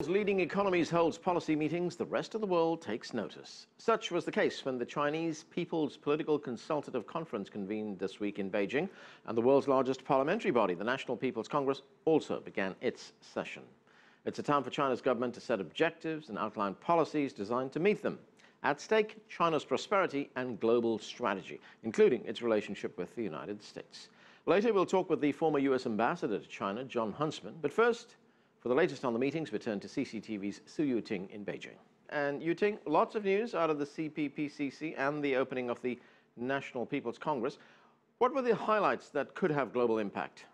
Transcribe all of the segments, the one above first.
As leading economies holds policy meetings, the rest of the world takes notice. Such was the case when the Chinese People's Political Consultative Conference convened this week in Beijing, and the world's largest parliamentary body, the National People's Congress, also began its session. It's a time for China's government to set objectives and outline policies designed to meet them. At stake, China's prosperity and global strategy, including its relationship with the United States. Later, we'll talk with the former U.S. ambassador to China, John Huntsman. But first, for the latest on the meetings, we turn to CCTV's Su Yuting in Beijing. And Yuting, lots of news out of the CPPCC and the opening of the National People's Congress. What were the highlights that could have global impact?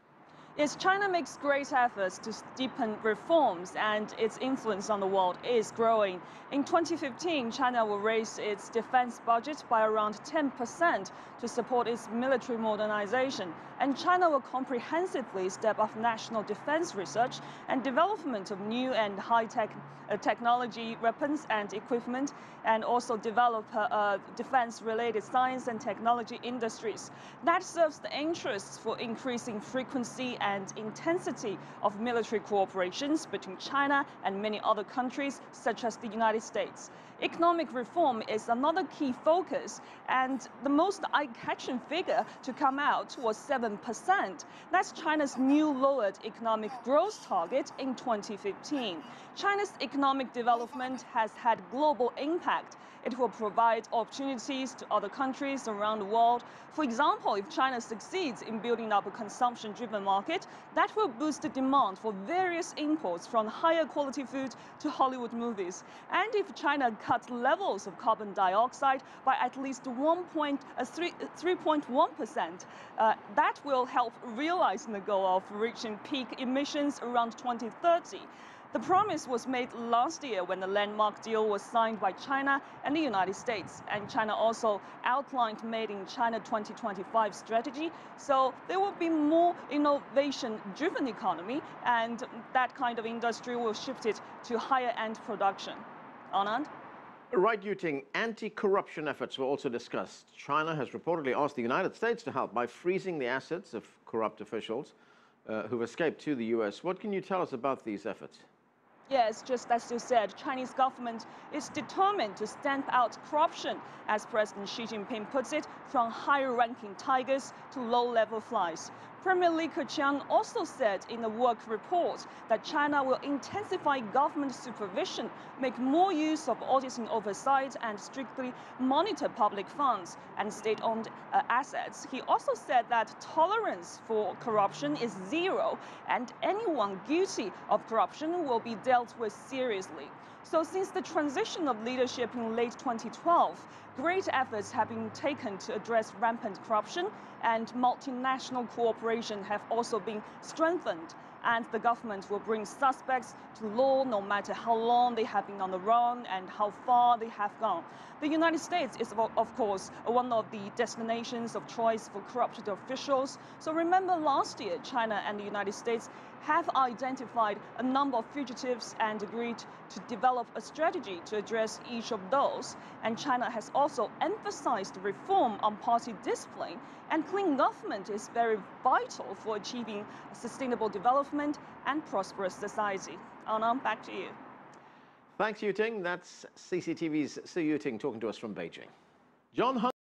Yes, China makes great efforts to deepen reforms, and its influence on the world is growing. In 2015, China will raise its defense budget by around 10% to support its military modernization. And China will comprehensively step up national defense research and development of new and high-tech technology, weapons and equipment, and also develop defense-related science and technology industries. That serves the interests for increasing frequency and intensity of military cooperations between China and many other countries, such as the United States. Economic reform is another key focus, and the most eye-catching figure to come out was 7%. That's China's new lowered economic growth target in 2015. China's economic development has had global impact. It will provide opportunities to other countries around the world. For example, if China succeeds in building up a consumption-driven market, that will boost the demand for various imports from higher quality food to Hollywood movies. And if China cuts levels of carbon dioxide by at least 3.1%, that will help realize the goal of reaching peak emissions around 2030. The promise was made last year when the landmark deal was signed by China and the United States. And China also outlined Made in China 2025 strategy. So there will be more innovation-driven economy, and that kind of industry will shift it to higher-end production. Anand? Right, Yuting. Anti-corruption efforts were also discussed. China has reportedly asked the United States to help by freezing the assets of corrupt officials who've escaped to the U.S. What can you tell us about these efforts? Yes, just as you said, Chinese government is determined to stamp out corruption, as President Xi Jinping puts it, from higher-ranking tigers to low-level flies. Premier Li Keqiang also said in a work report that China will intensify government supervision, make more use of auditing oversight, and strictly monitor public funds and state-owned assets. He also said that tolerance for corruption is zero, and anyone guilty of corruption will be dealt with seriously. So since the transition of leadership in late 2012, great efforts have been taken to address rampant corruption, and multinational cooperation have also been strengthened. And the government will bring suspects to law no matter how long they have been on the run and how far they have gone. The United States is, of course, one of the destinations of choice for corrupt officials. So remember last year, China and the United States have identified a number of fugitives and agreed to develop a strategy to address each of those. And China has also emphasized reform on party discipline, and clean government is very vital for achieving sustainable development and prosperous society. Anand, back to you. Thanks, Yuting. That's CCTV's Su Yuting talking to us from Beijing. John